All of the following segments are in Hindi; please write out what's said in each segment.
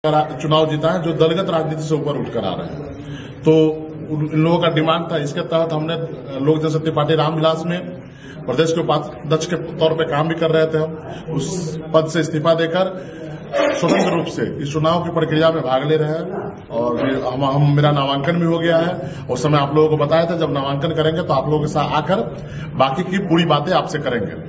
चुनाव जीता है जो दलगत राजनीति से ऊपर उठकर आ रहे हैं। तो इन लोगों का डिमांड था, इसके तहत हमने लोक जनशक्ति पार्टी रामविलास में प्रदेश के उपाध्यक्ष के तौर पे काम भी कर रहे थे। हम उस पद से इस्तीफा देकर स्वतंत्र रूप से इस चुनाव की प्रक्रिया में भाग ले रहे हैं और मेरा नामांकन भी हो गया है। उस समय आप लोगों को बताया था जब नामांकन करेंगे तो आप लोगों के साथ आकर बाकी की पूरी बातें आपसे करेंगे।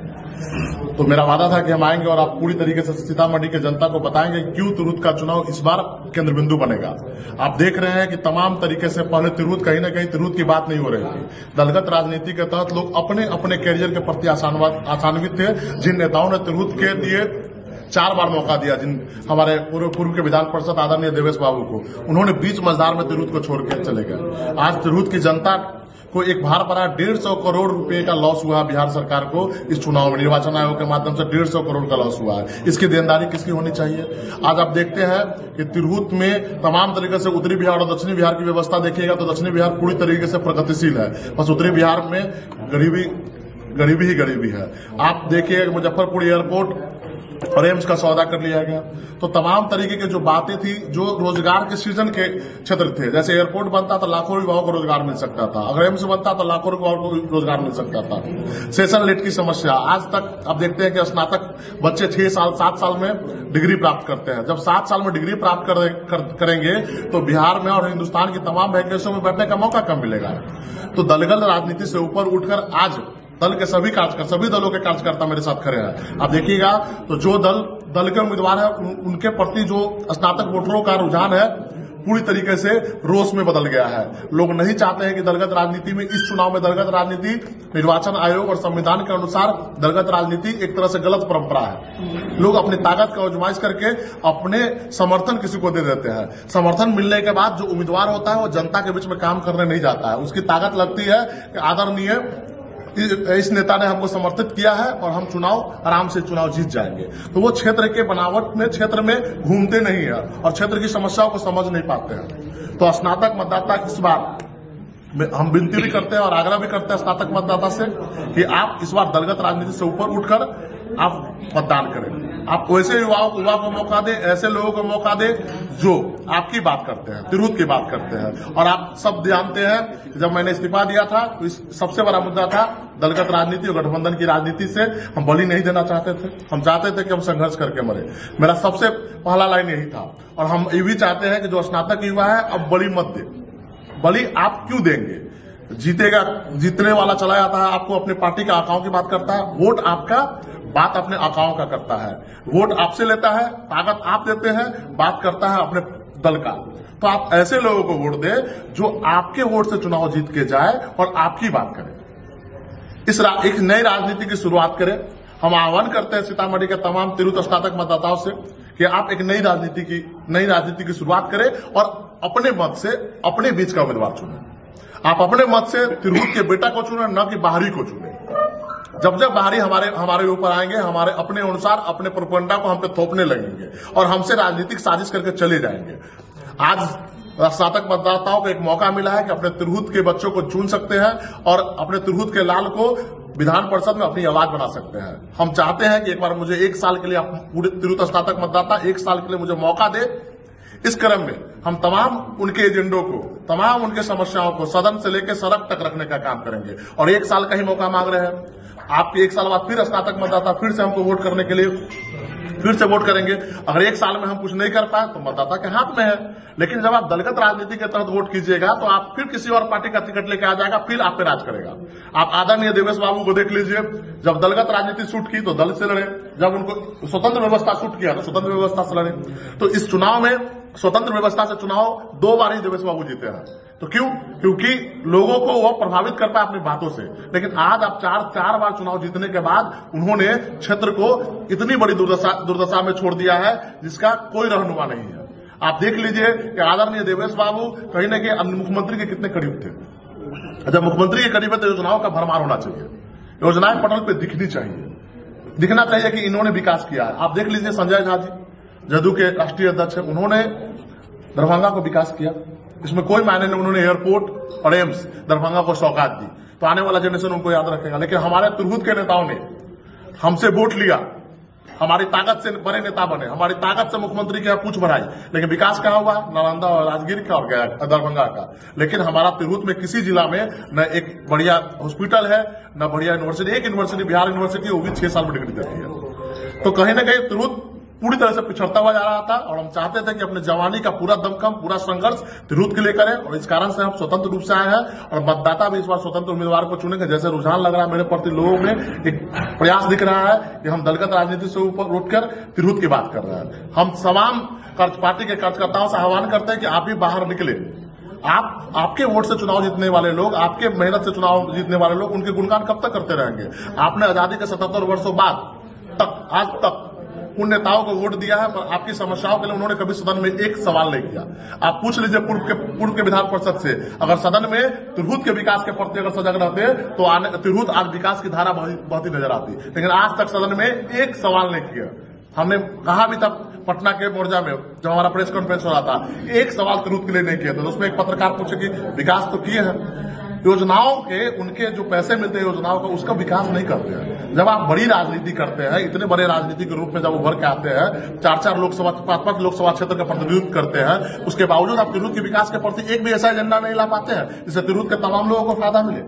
तो मेरा वादा था कि हम आएंगे और आप पूरी तरीके से सीतामढ़ी के जनता को बताएंगे क्यों तिरहुत का चुनाव इस बार केंद्र बिंदु बनेगा। आप देख रहे हैं कि तमाम तरीके से पहले तिरहुत कहीं न कहीं तिरहुत की बात नहीं हो रही थी। दलगत राजनीति के तहत लोग अपने अपने कैरियर के प्रति आशान्वित थे। जिन नेताओं ने तिरहुत के लिए 4 बार मौका दिया, जिन हमारे पूर्व के विधान परिषद आदरणीय देवेश बाबू को, उन्होंने बीच मझधार में तिरहुत को छोड़ के चले गए। आज तिरहुत की जनता को एक भार पड़ा 150 करोड़ रुपए का लॉस हुआ बिहार सरकार को इस चुनाव में। निर्वाचन आयोग के माध्यम से 150 करोड़ का लॉस हुआ है। इसकी देनदारी किसकी होनी चाहिए? आज आप देखते हैं कि तिरहुत में तमाम तरीके से उत्तरी बिहार और दक्षिणी बिहार की व्यवस्था देखिएगा तो दक्षिणी बिहार पूरी तरीके से प्रगतिशील है, बस उत्तरी बिहार में गरीबी ही गरीबी है। आप देखिए मुजफ्फरपुर एयरपोर्ट और एम्स का सौदा कर लिया गया। तो तमाम तरीके की जो बातें थी जो रोजगार के सृजन के क्षेत्र थे, जैसे एयरपोर्ट बनता तो लाखों युवाओं को रोजगार मिल सकता था, अगर एम्स बनता तो लाखों युवाओं को रोजगार मिल सकता था। सेशन लेट की समस्या आज तक आप देखते हैं कि स्नातक बच्चे 6 साल 7 साल में डिग्री प्राप्त करते हैं। जब 7 साल में डिग्री प्राप्त करेंगे तो बिहार में और हिंदुस्तान की तमाम वैकेंसियों में बैठने का मौका कम मिलेगा। तो दलगत राजनीति से ऊपर उठकर आज दल के सभी दलों के कार्यकर्ता मेरे साथ खड़े हैं। आप देखिएगा तो जो दल के उम्मीदवार है उनके प्रति जो स्नातक वोटरों का रुझान है पूरी तरीके से रोष में बदल गया है। लोग नहीं चाहते हैं कि दलगत राजनीति में इस चुनाव में दलगत राजनीति निर्वाचन आयोग और संविधान के अनुसार दलगत राजनीति एक तरह से गलत परंपरा है। लोग अपनी ताकत का आजमाइश करके अपने समर्थन किसी को दे देते हैं। समर्थन मिलने के बाद जो उम्मीदवार होता है वो जनता के बीच में काम करने नहीं जाता है। उसकी ताकत लगती है कि आदरणीय इस नेता ने हमको समर्थित किया है और हम आराम से चुनाव जीत जाएंगे। तो वो क्षेत्र के बनावट में क्षेत्र में घूमते नहीं है और क्षेत्र की समस्याओं को समझ नहीं पाते हैं। तो स्नातक मतदाता इस बार हम विनती भी करते हैं और आग्रह भी करते हैं स्नातक मतदाता से कि आप इस बार दलगत राजनीति से ऊपर उठकर आप मतदान करें। आप वैसे युवाओं को मौका दें, ऐसे लोगों को मौका दें जो आपकी बात करते हैं, तिरहुत की बात करते हैं। और आप सब जानते हैं जब मैंने इस्तीफा दिया था तो सबसे बड़ा मुद्दा था दलगत राजनीति और गठबंधन की राजनीति से हम बलि नहीं देना चाहते थे। हम चाहते थे कि हम संघर्ष करके मरे। मेरा सबसे पहला लाइन यही था। और हम ये भी चाहते हैं कि जो स्नातक युवा है अब बलि मत दे। बलि आप क्यों देंगे? जीतने वाला चला जाता है, आपको अपने पार्टी के आकाओं की बात करता है। वोट आपका, बात अपने आकाओं का करता है। वोट आपसे लेता है, ताकत आप देते हैं, बात करता है अपने दल का। तो आप ऐसे लोगों को वोट दें जो आपके वोट से चुनाव जीत के जाए और आपकी बात करें। एक नई राजनीति की शुरुआत करें। हम आह्वान करते हैं सीतामढ़ी के तमाम तिरहुत स्नातक मतदाताओं से कि आप एक नई राजनीति की शुरुआत करें और अपने मत से अपने बीच का उम्मीदवार चुनें। आप अपने मत से तिरहुत के बेटा को चुनें, न कि बाहरी को चुनें। जब बाहरी हमारे ऊपर आएंगे, हमारे अपने अनुसार अपने प्रोपेगेंडा को हम पे थोपने लगेंगे और हमसे राजनीतिक साजिश करके चले जाएंगे। आज स्नातक मतदाताओं को एक मौका मिला है कि अपने तिरहुत के बच्चों को चुन सकते हैं और अपने तिरहुत के लाल को विधान परिषद में अपनी आवाज बना सकते हैं। हम चाहते हैं कि एक बार मुझे 1 साल के लिए पूरे तिरहुत स्नातक मतदाता 1 साल के लिए मुझे मौका दे। इस क्रम में हम तमाम उनके एजेंडों को, तमाम उनके समस्याओं को सदन से लेकर सड़क तक रखने का काम करेंगे। और 1 साल का ही मौका मांग रहे हैं। आपके 1 साल बाद फिर स्नातक मतदाता फिर से हमको वोट करने के लिए फिर से वोट करेंगे। अगर 1 साल में हम कुछ नहीं कर पाए तो मतदाता के हाथ में है। लेकिन जब आप दलगत राजनीति के तहत वोट कीजिएगा तो आप फिर किसी और पार्टी का टिकट लेके आ जाएगा, फिर आप पे राज करेगा। आप आदरणीय देवेश बाबू को देख लीजिए, जब दलगत राजनीति सूट की तो दल से लड़े, जब उनको स्वतंत्र व्यवस्था सूट किया तो स्वतंत्र व्यवस्था से लड़े। तो इस चुनाव में स्वतंत्र व्यवस्था से चुनाव 2 बार ही देवेश बाबू जीते हैं। तो क्यों? क्योंकि लोगों को वो प्रभावित कर पाए अपनी बातों से। लेकिन आज आप 4 बार चुनाव जीतने के बाद उन्होंने क्षेत्र को इतनी बड़ी दुर्दशा में छोड़ दिया है जिसका कोई रहनुमा नहीं है। आप देख लीजिए कि आदरणीय देवेश बाबू कहीं न कहीं मुख्यमंत्री के कितने करीब थे। जब मुख्यमंत्री के करीब है तो योजनाओं का भरमार होना चाहिए, योजनाएं पटल पे दिखनी चाहिए, दिखना चाहिए कि इन्होंने विकास किया है। आप देख लीजिए संजय झा जी जदयू के राष्ट्रीय अध्यक्ष है, उन्होंने दरभंगा को विकास किया। इसमें कोई मायने नहीं, उन्होंने एयरपोर्ट और एम्स दरभंगा को सौगात दी। तो आने वाला जनरेशन उनको याद रखेगा। लेकिन हमारे तिरहुत के नेताओं ने हमसे वोट लिया, हमारी ताकत से बड़े नेता बने, हमारी ताकत से मुख्यमंत्री की पूछ बढ़ाई, लेकिन विकास कहाँ हुआ? नालंदा और राजगीर का और गया दरभंगा का। लेकिन हमारा तिरहुत में किसी जिला में न एक बढ़िया हॉस्पिटल है, न बढ़िया यूनिवर्सिटी। एक यूनिवर्सिटी बिहार यूनिवर्सिटी, वो भी 6 साल में डिग्री देती है। तो कहीं ना कहीं तिरहुत पूरी तरह से पिछड़ता हुआ जा रहा था और हम चाहते थे कि अपने जवानी का पूरा दमखम, पूरा संघर्ष तिरहुत के लिए करें, और इस कारण से हम स्वतंत्र रूप से आए हैं और मतदाता भी इस बार स्वतंत्र उम्मीदवार को चुनेंगे। जैसे रुझान लग रहा है मेरे प्रति, लोगों में एक प्रयास दिख रहा है कि हम दलगत राजनीति से ऊपर उठकर तिरहुत की बात कर रहे हैं। हम तमाम पार्टी के कार्यकर्ताओं से आह्वान करते हैं कि आप भी बाहर निकले। आपके वोट से चुनाव जीतने वाले लोग, आपके मेहनत से चुनाव जीतने वाले लोग, उनके गुणगान कब तक करते रहेंगे? आपने आजादी के 77 वर्षों बाद तक आज तक उन नेताओं को वोट दिया है, पर आपकी समस्याओं के लिए उन्होंने कभी सदन में एक सवाल नहीं किया। आप पूछ लीजिए पूर्व के विधान परिषद से, अगर सदन में तिरहुत के विकास के प्रति अगर सजग रहते तो तिरहुत आज विकास की धारा बहती नजर आती, लेकिन आज तक सदन में एक सवाल नहीं किया। हमने कहा भी था पटना के मोर्चा में जब हमारा प्रेस कॉन्फ्रेंस हो रहा था, एक सवाल तिरहुत के लिए नहीं किया था। तो उसमें एक पत्रकार पूछे कि विकास तो किए हैं, योजनाओं के उनके जो पैसे मिलते हैं योजनाओं का, उसका विकास नहीं करते हैं। जब आप बड़ी राजनीति करते हैं, इतने बड़े राजनीति के रूप में जब उभर के आते हैं, 4-4 लोकसभा 5-5 लोकसभा क्षेत्र का प्रतिनिधित्व करते हैं, उसके बावजूद आप तिरहुत के विकास के प्रति एक भी ऐसा एजेंडा नहीं ला पाते हैं जिससे तिरहुत के तमाम लोगों को फायदा मिले।